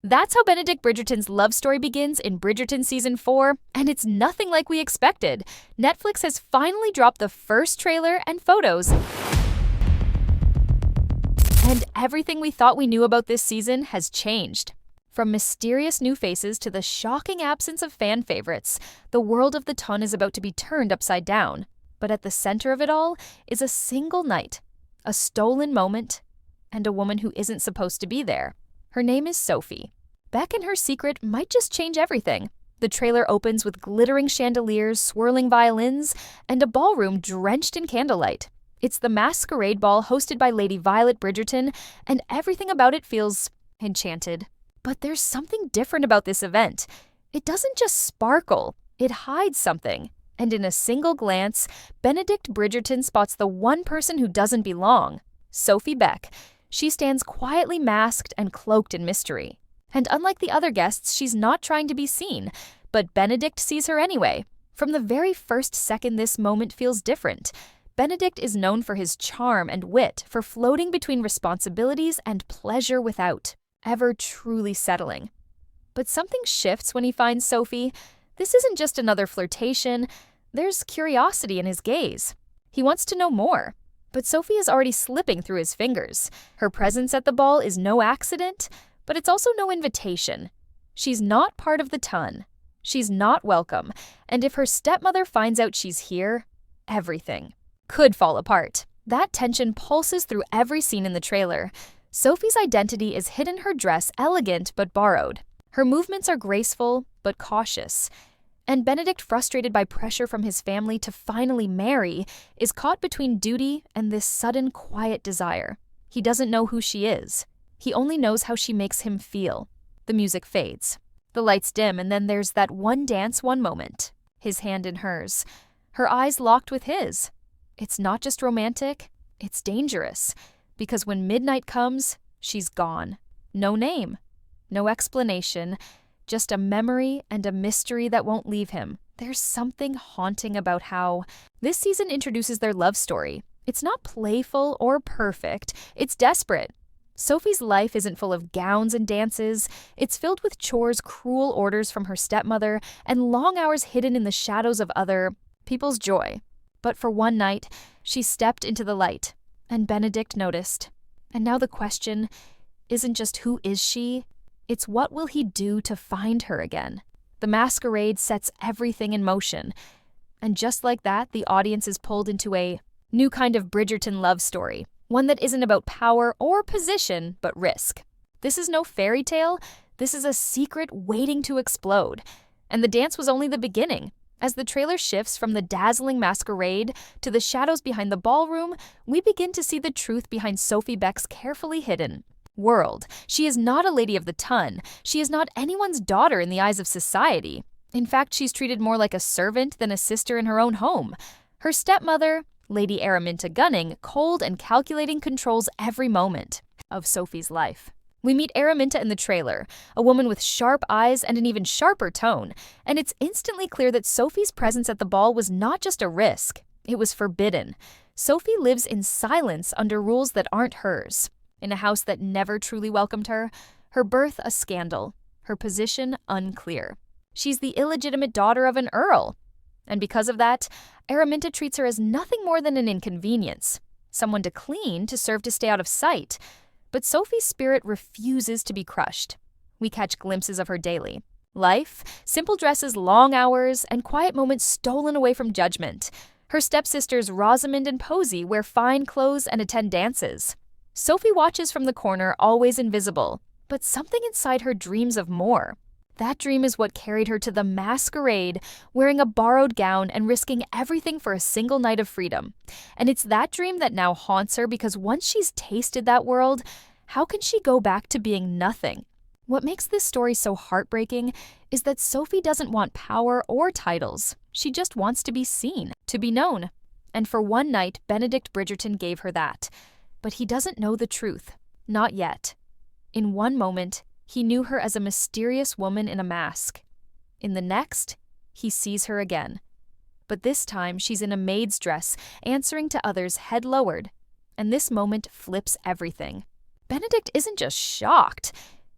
That's how Benedict Bridgerton's love story begins in Bridgerton Season 4, and it's nothing like we expected. Netflix has finally dropped the first trailer and photos, and everything we thought we knew about this season has changed. From mysterious new faces to the shocking absence of fan favorites, the world of the Ton is about to be turned upside down. But at the center of it all is a single night, a stolen moment, and a woman who isn't supposed to be there. Her name is Sophie. Beck and her secret might just change everything. The trailer opens with glittering chandeliers, swirling violins, and a ballroom drenched in candlelight. It's the masquerade ball hosted by Lady Violet Bridgerton, and everything about it feels enchanted. But there's something different about this event. It doesn't just sparkle, it hides something. And in a single glance, Benedict Bridgerton spots the one person who doesn't belong, Sophie Beck. She stands quietly masked and cloaked in mystery. And unlike the other guests, she's not trying to be seen, but Benedict sees her anyway. From the very first second this moment feels different. Benedict is known for his charm and wit, for floating between responsibilities and pleasure without ever truly settling. But something shifts when he finds Sophie. This isn't just another flirtation. There's curiosity in his gaze. He wants to know more. But Sophie is already slipping through his fingers. Her presence at the ball is no accident, but it's also no invitation. She's not part of the Ton. She's not welcome, and if her stepmother finds out she's here, everything could fall apart. That tension pulses through every scene in the trailer. Sophie's identity is hid in her dress, elegant but borrowed. Her movements are graceful but cautious. And Benedict, frustrated by pressure from his family to finally marry, is caught between duty and this sudden quiet desire. He doesn't know who she is. He only knows how she makes him feel. The music fades. The lights dim, and then there's that one dance, one moment. His hand in hers. Her eyes locked with his. It's not just romantic, it's dangerous. Because when midnight comes, she's gone. No name. No explanation. Just a memory and a mystery that won't leave him. There's something haunting about how this season introduces their love story. It's not playful or perfect, it's desperate. Sophie's life isn't full of gowns and dances. It's filled with chores, cruel orders from her stepmother, and long hours hidden in the shadows of other people's joy. But for one night, she stepped into the light, and Benedict noticed. And now the question isn't just who is she? It's what will he do to find her again? The masquerade sets everything in motion. And just like that, the audience is pulled into a new kind of Bridgerton love story. One that isn't about power or position, but risk. This is no fairy tale. This is a secret waiting to explode. And the dance was only the beginning. As the trailer shifts from the dazzling masquerade to the shadows behind the ballroom, we begin to see the truth behind Sophie Beck's carefully hidden world. She is not a lady of the Ton. She is not anyone's daughter in the eyes of society. In fact, she's treated more like a servant than a sister in her own home. Her stepmother, Lady Araminta Gunning, cold and calculating, controls every moment of Sophie's life. We meet Araminta in the trailer, a woman with sharp eyes and an even sharper tone, and it's instantly clear that Sophie's presence at the ball was not just a risk. It was forbidden. Sophie lives in silence under rules that aren't hers. In a house that never truly welcomed her, her birth a scandal, her position unclear. She's the illegitimate daughter of an earl. And because of that, Araminta treats her as nothing more than an inconvenience, someone to clean to serve to stay out of sight. But Sophie's spirit refuses to be crushed. We catch glimpses of her daily life, simple dresses, long hours, and quiet moments stolen away from judgment. Her stepsisters Rosamond and Posy wear fine clothes and attend dances. Sophie watches from the corner, always invisible, but something inside her dreams of more. That dream is what carried her to the masquerade, wearing a borrowed gown and risking everything for a single night of freedom. And it's that dream that now haunts her, because once she's tasted that world, how can she go back to being nothing? What makes this story so heartbreaking is that Sophie doesn't want power or titles. She just wants to be seen, to be known. And for one night, Benedict Bridgerton gave her that. But he doesn't know the truth. Not yet. In one moment, he knew her as a mysterious woman in a mask. In the next, he sees her again. But this time, she's in a maid's dress, answering to others, head lowered. And this moment flips everything. Benedict isn't just shocked.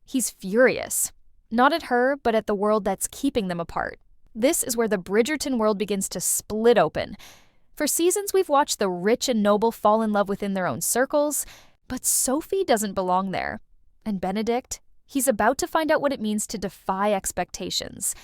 He's furious. Not at her, but at the world that's keeping them apart. This is where the Bridgerton world begins to split open. For seasons, we've watched the rich and noble fall in love within their own circles, but Sophie doesn't belong there. And Benedict, he's about to find out what it means to defy expectations.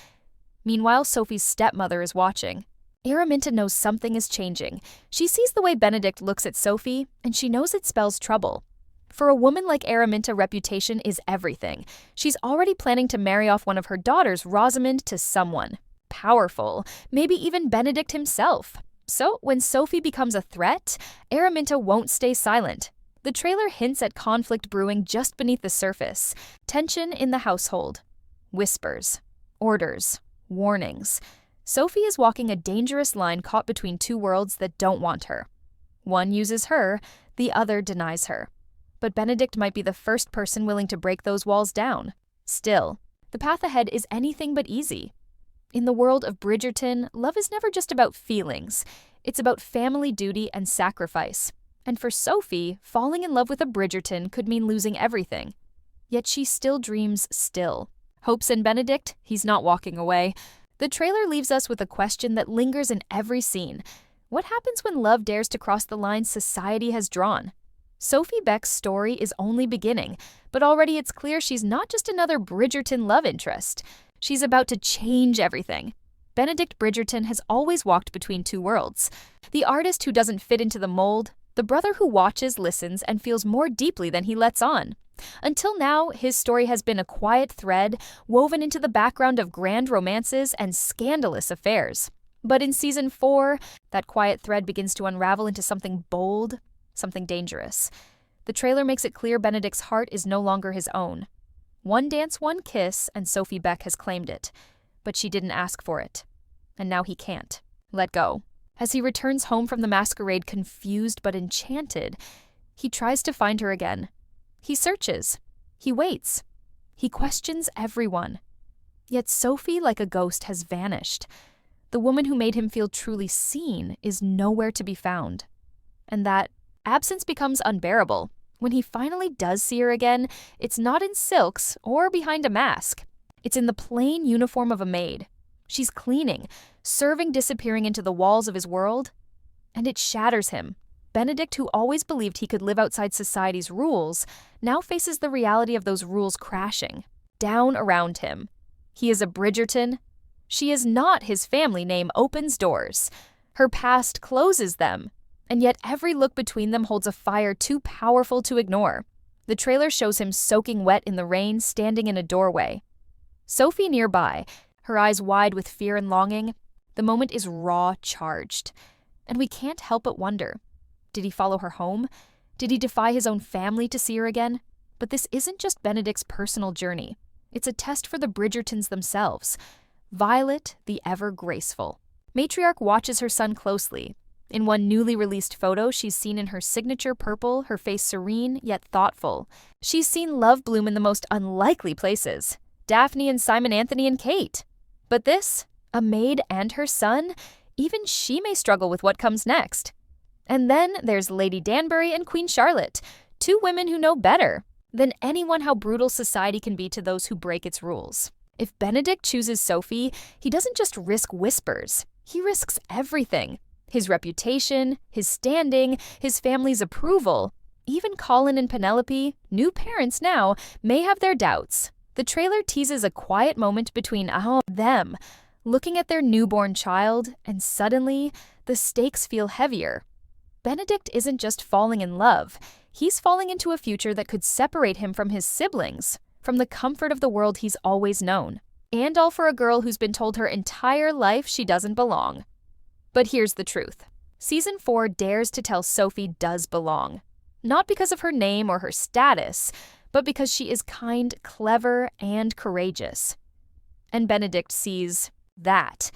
Meanwhile, Sophie's stepmother is watching. Araminta knows something is changing. She sees the way Benedict looks at Sophie, and she knows it spells trouble. For a woman like Araminta, reputation is everything. She's already planning to marry off one of her daughters, Rosamond, to someone powerful, maybe even Benedict himself. So when Sophie becomes a threat, Araminta won't stay silent. The trailer hints at conflict brewing just beneath the surface. Tension in the household. Whispers. Orders. Warnings. Sophie is walking a dangerous line caught between two worlds that don't want her. One uses her, the other denies her. But Benedict might be the first person willing to break those walls down. Still, the path ahead is anything but easy. In the world of Bridgerton, love is never just about feelings. It's about family duty and sacrifice. And for Sophie, falling in love with a Bridgerton could mean losing everything. Yet she still dreams still. Hopes in Benedict, he's not walking away. The trailer leaves us with a question that lingers in every scene. What happens when love dares to cross the line society has drawn? Sophie Beck's story is only beginning, but already it's clear she's not just another Bridgerton love interest. She's about to change everything. Benedict Bridgerton has always walked between two worlds. The artist who doesn't fit into the mold, the brother who watches, listens, and feels more deeply than he lets on. Until now, his story has been a quiet thread woven into the background of grand romances and scandalous affairs. But in season 4, that quiet thread begins to unravel into something bold, something dangerous. The trailer makes it clear Benedict's heart is no longer his own. One dance, one kiss, and Sophie Beck has claimed it. But she didn't ask for it. And now he can't let go. As he returns home from the masquerade confused but enchanted, he tries to find her again. He searches. He waits. He questions everyone. Yet Sophie, like a ghost, has vanished. The woman who made him feel truly seen is nowhere to be found. And that absence becomes unbearable. When he finally does see her again, it's not in silks or behind a mask. It's in the plain uniform of a maid. She's cleaning, serving, disappearing into the walls of his world. And it shatters him. Benedict, who always believed he could live outside society's rules, now faces the reality of those rules crashing down around him. He is a Bridgerton. She is not. His family name opens doors. Her past closes them. And yet every look between them holds a fire too powerful to ignore. The trailer shows him soaking wet in the rain, standing in a doorway. Sophie nearby, her eyes wide with fear and longing. The moment is raw, charged. And we can't help but wonder, did he follow her home? Did he defy his own family to see her again? But this isn't just Benedict's personal journey. It's a test for the Bridgertons themselves. Violet, the ever-graceful. Matriarch watches her son closely. In one newly released photo, she's seen in her signature purple, her face serene yet thoughtful. She's seen love bloom in the most unlikely places. Daphne and Simon Anthony and Kate. But this, a maid and her son, even she may struggle with what comes next. And then there's Lady Danbury and Queen Charlotte, two women who know better than anyone how brutal society can be to those who break its rules. If Benedict chooses Sophie, he doesn't just risk whispers. He risks everything. His reputation, his standing, his family's approval. Even Colin and Penelope, new parents now, may have their doubts. The trailer teases a quiet moment between them, looking at their newborn child, and suddenly, the stakes feel heavier. Benedict isn't just falling in love. He's falling into a future that could separate him from his siblings, from the comfort of the world he's always known. And all for a girl who's been told her entire life she doesn't belong. But here's the truth. Season 4 dares to tell Sophie does belong. Not because of her name or her status, but because she is kind, clever, and courageous. And Benedict sees that.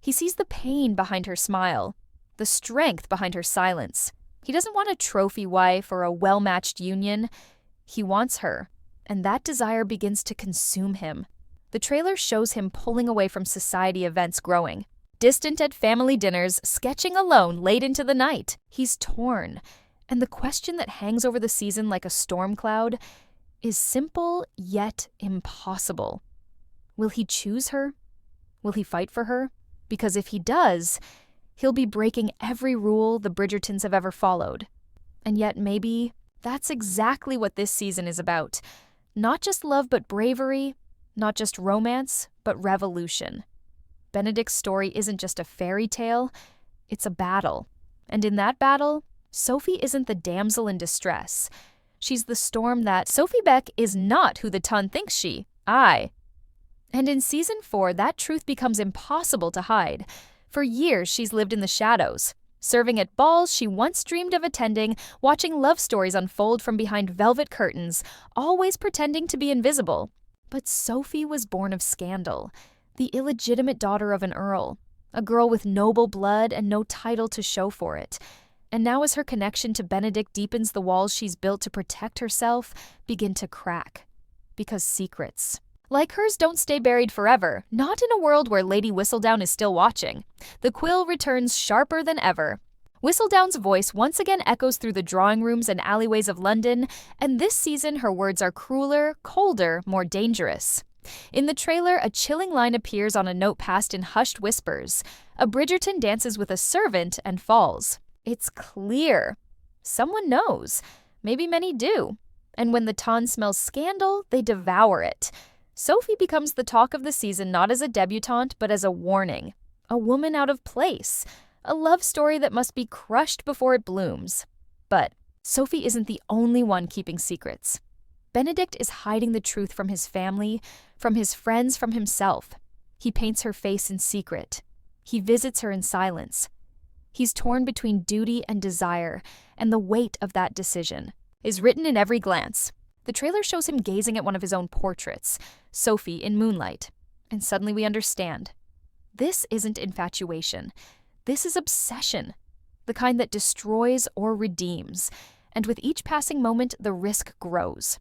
He sees the pain behind her smile, the strength behind her silence. He doesn't want a trophy wife or a well-matched union. He wants her, and that desire begins to consume him. The trailer shows him pulling away from society events growing. Distant at family dinners, sketching alone late into the night. He's torn. And the question that hangs over the season like a storm cloud, is simple yet impossible. Will he choose her? Will he fight for her? Because if he does, he'll be breaking every rule the Bridgertons have ever followed. And yet maybe that's exactly what this season is about. Not just love but bravery, not just romance but revolution. Benedict's story isn't just a fairy tale, it's a battle. And in that battle, Sophie isn't the damsel in distress. She's the storm that Sophie Beck is not who the ton thinks she. And in season 4, that truth becomes impossible to hide. For years, she's lived in the shadows, serving at balls she once dreamed of attending, watching love stories unfold from behind velvet curtains, always pretending to be invisible. But Sophie was born of scandal, the illegitimate daughter of an earl, a girl with noble blood and no title to show for it. And now as her connection to Benedict deepens, the walls she's built to protect herself begin to crack. Because secrets, like hers, don't stay buried forever, not in a world where Lady Whistledown is still watching. The quill returns sharper than ever. Whistledown's voice once again echoes through the drawing rooms and alleyways of London, and this season her words are crueler, colder, more dangerous. In the trailer, a chilling line appears on a note passed in hushed whispers. A Bridgerton dances with a servant and falls. It's clear. Someone knows. Maybe many do. And when the ton smells scandal, they devour it. Sophie becomes the talk of the season not as a debutante, but as a warning. A woman out of place. A love story that must be crushed before it blooms. But Sophie isn't the only one keeping secrets. Benedict is hiding the truth from his family, from his friends, from himself. He paints her face in secret. He visits her in silence. He's torn between duty and desire, and the weight of that decision is written in every glance. The trailer shows him gazing at one of his own portraits, Sophie in moonlight, and suddenly we understand. This isn't infatuation. This is obsession, the kind that destroys or redeems, and with each passing moment, the risk grows.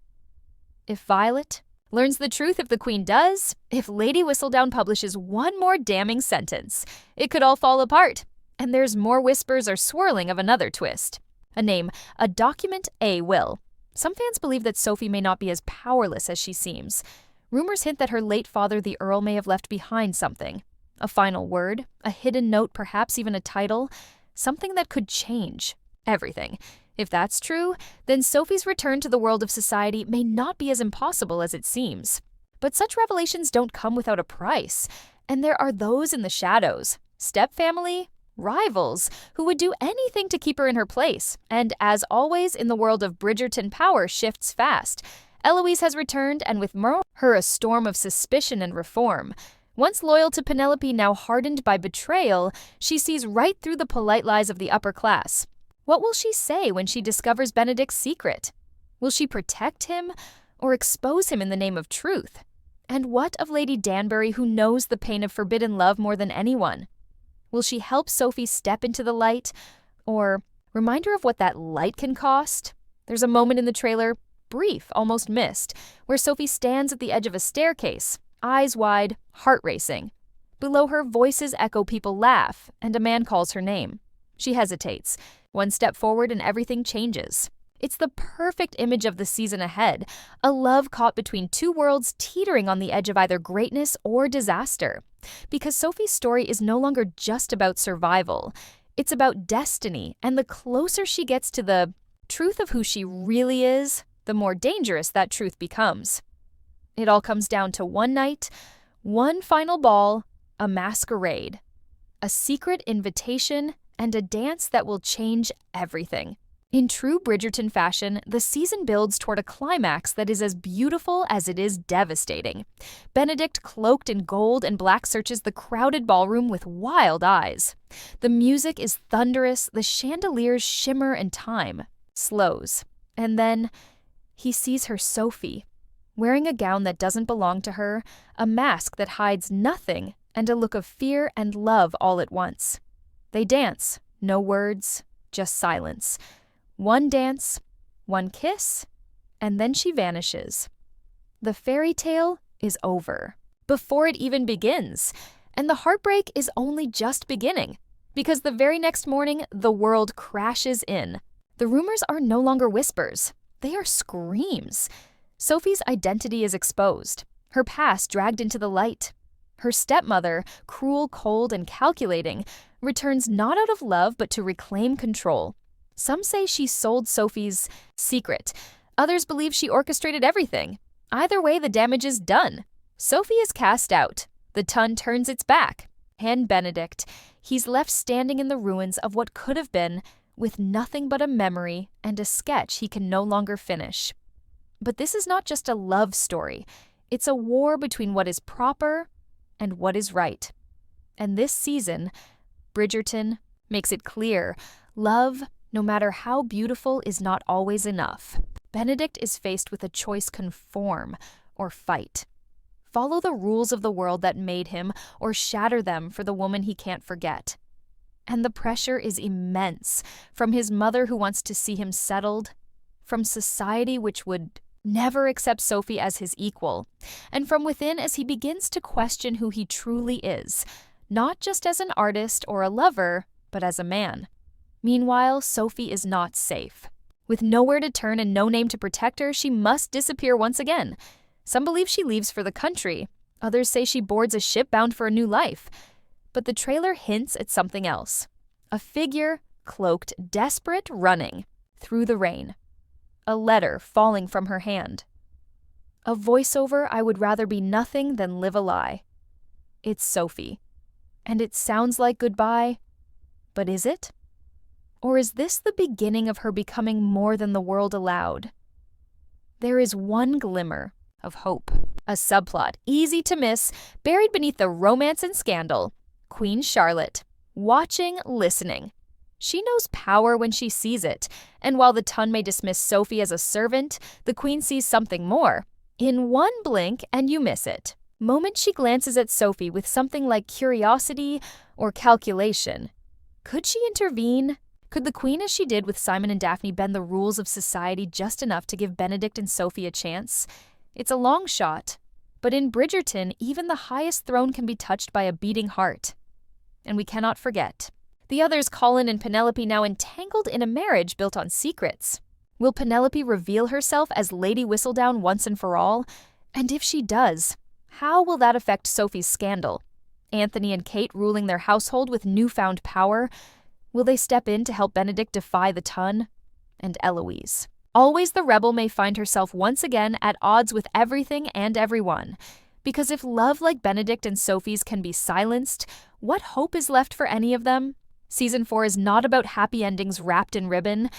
If Violet learns the truth, if the Queen does, if Lady Whistledown publishes one more damning sentence, it could all fall apart, and there's more whispers or swirling of another twist. A name, a document, a will. Some fans believe that Sophie may not be as powerless as she seems. Rumors hint that her late father, the Earl, may have left behind something. A final word, a hidden note, perhaps even a title. Something that could change everything. If that's true, then Sophie's return to the world of society may not be as impossible as it seems. But such revelations don't come without a price. And there are those in the shadows. Stepfamily, rivals, who would do anything to keep her in her place. And as always, in the world of Bridgerton, power shifts fast. Eloise has returned, and with Merle, her a storm of suspicion and reform. Once loyal to Penelope, now hardened by betrayal, she sees right through the polite lies of the upper class. What will she say when she discovers Benedict's secret? Will she protect him or expose him in the name of truth? And what of Lady Danbury, who knows the pain of forbidden love more than anyone? Will she help Sophie step into the light, or remind her of what that light can cost? There's a moment in the trailer, brief, almost missed, where Sophie stands at the edge of a staircase, eyes wide, heart racing. Below her, voices echo, people laugh, and a man calls her name. She hesitates. One step forward and everything changes. It's the perfect image of the season ahead, a love caught between two worlds teetering on the edge of either greatness or disaster. Because Sophie's story is no longer just about survival. It's about destiny, and the closer she gets to the truth of who she really is, the more dangerous that truth becomes. It all comes down to one night, one final ball, a masquerade, a secret invitation, and a dance that will change everything. In true Bridgerton fashion, the season builds toward a climax that is as beautiful as it is devastating. Benedict, cloaked in gold and black, searches the crowded ballroom with wild eyes. The music is thunderous, the chandeliers shimmer, and time slows. And then he sees her, Sophie, wearing a gown that doesn't belong to her, a mask that hides nothing, and a look of fear and love all at once. They dance, no words, just silence. One dance, one kiss, and then she vanishes. The fairy tale is over before it even begins, and the heartbreak is only just beginning, because the very next morning, the world crashes in. The rumors are no longer whispers. They are screams. Sophie's identity is exposed, her past dragged into the light. Her stepmother, cruel, cold, and calculating, returns not out of love but to reclaim control. Some say she sold Sophie's secret. Others believe she orchestrated everything. Either way, the damage is done. Sophie is cast out. The Tun turns its back. And Benedict, he's left standing in the ruins of what could have been, with nothing but a memory and a sketch he can no longer finish. But this is not just a love story. It's a war between what is proper and what is right. And this season, Bridgerton makes it clear, love, no matter how beautiful, is not always enough. Benedict is faced with a choice: conform or fight. Follow the rules of the world that made him, or shatter them for the woman he can't forget. And the pressure is immense, from his mother who wants to see him settled, from society which would never accept Sophie as his equal, and from within as he begins to question who he truly is, not just as an artist or a lover, but as a man. Meanwhile, Sophie is not safe. With nowhere to turn and no name to protect her, she must disappear once again. Some believe she leaves for the country. Others say she boards a ship bound for a new life. But the trailer hints at something else. A figure, cloaked, desperate, running through the rain. A letter falling from her hand. A voiceover: I would rather be nothing than live a lie. It's Sophie. And it sounds like goodbye. But is it? Or is this the beginning of her becoming more than the world allowed? There is one glimmer of hope. A subplot, easy to miss, buried beneath the romance and scandal. Queen Charlotte. Watching, listening. She knows power when she sees it, and while the Tun may dismiss Sophie as a servant, the Queen sees something more. In one blink, and you miss it. Moment she glances at Sophie with something like curiosity or calculation. Could she intervene? Could the Queen, as she did with Simon and Daphne, bend the rules of society just enough to give Benedict and Sophie a chance? It's a long shot, but in Bridgerton, even the highest throne can be touched by a beating heart. And we cannot forget the others, Colin and Penelope, now entangled in a marriage built on secrets. Will Penelope reveal herself as Lady Whistledown once and for all? And if she does, how will that affect Sophie's scandal? Anthony and Kate ruling their household with newfound power? Will they step in to help Benedict defy the Tun? And Eloise. Always the rebel may find herself once again at odds with everything and everyone. Because if love like Benedict and Sophie's can be silenced, what hope is left for any of them? Season 4 is not about happy endings wrapped in ribbon.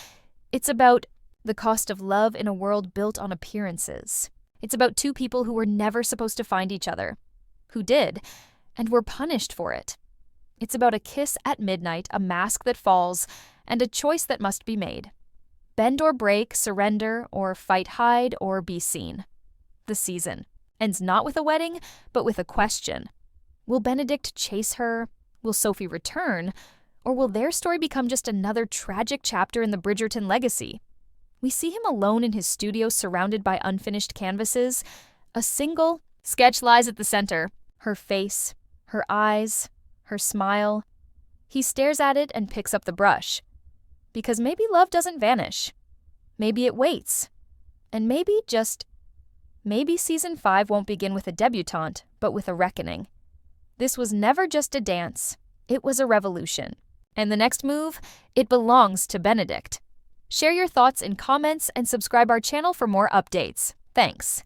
It's about the cost of love in a world built on appearances. It's about two people who were never supposed to find each other, who did, and were punished for it. It's about a kiss at midnight, a mask that falls, and a choice that must be made. Bend or break, surrender, or fight, hide, or be seen. The season ends not with a wedding, but with a question. Will Benedict chase her? Will Sophie return? Or will their story become just another tragic chapter in the Bridgerton legacy? We see him alone in his studio, surrounded by unfinished canvases. A single sketch lies at the center. Her face, her eyes, her smile. He stares at it and picks up the brush. Because maybe love doesn't vanish. Maybe it waits. And maybe, just maybe, Season 5 won't begin with a debutante, but with a reckoning. This was never just a dance. It was a revolution. And the next move, it belongs to Benedict. Share your thoughts in comments and subscribe our channel for more updates. Thanks.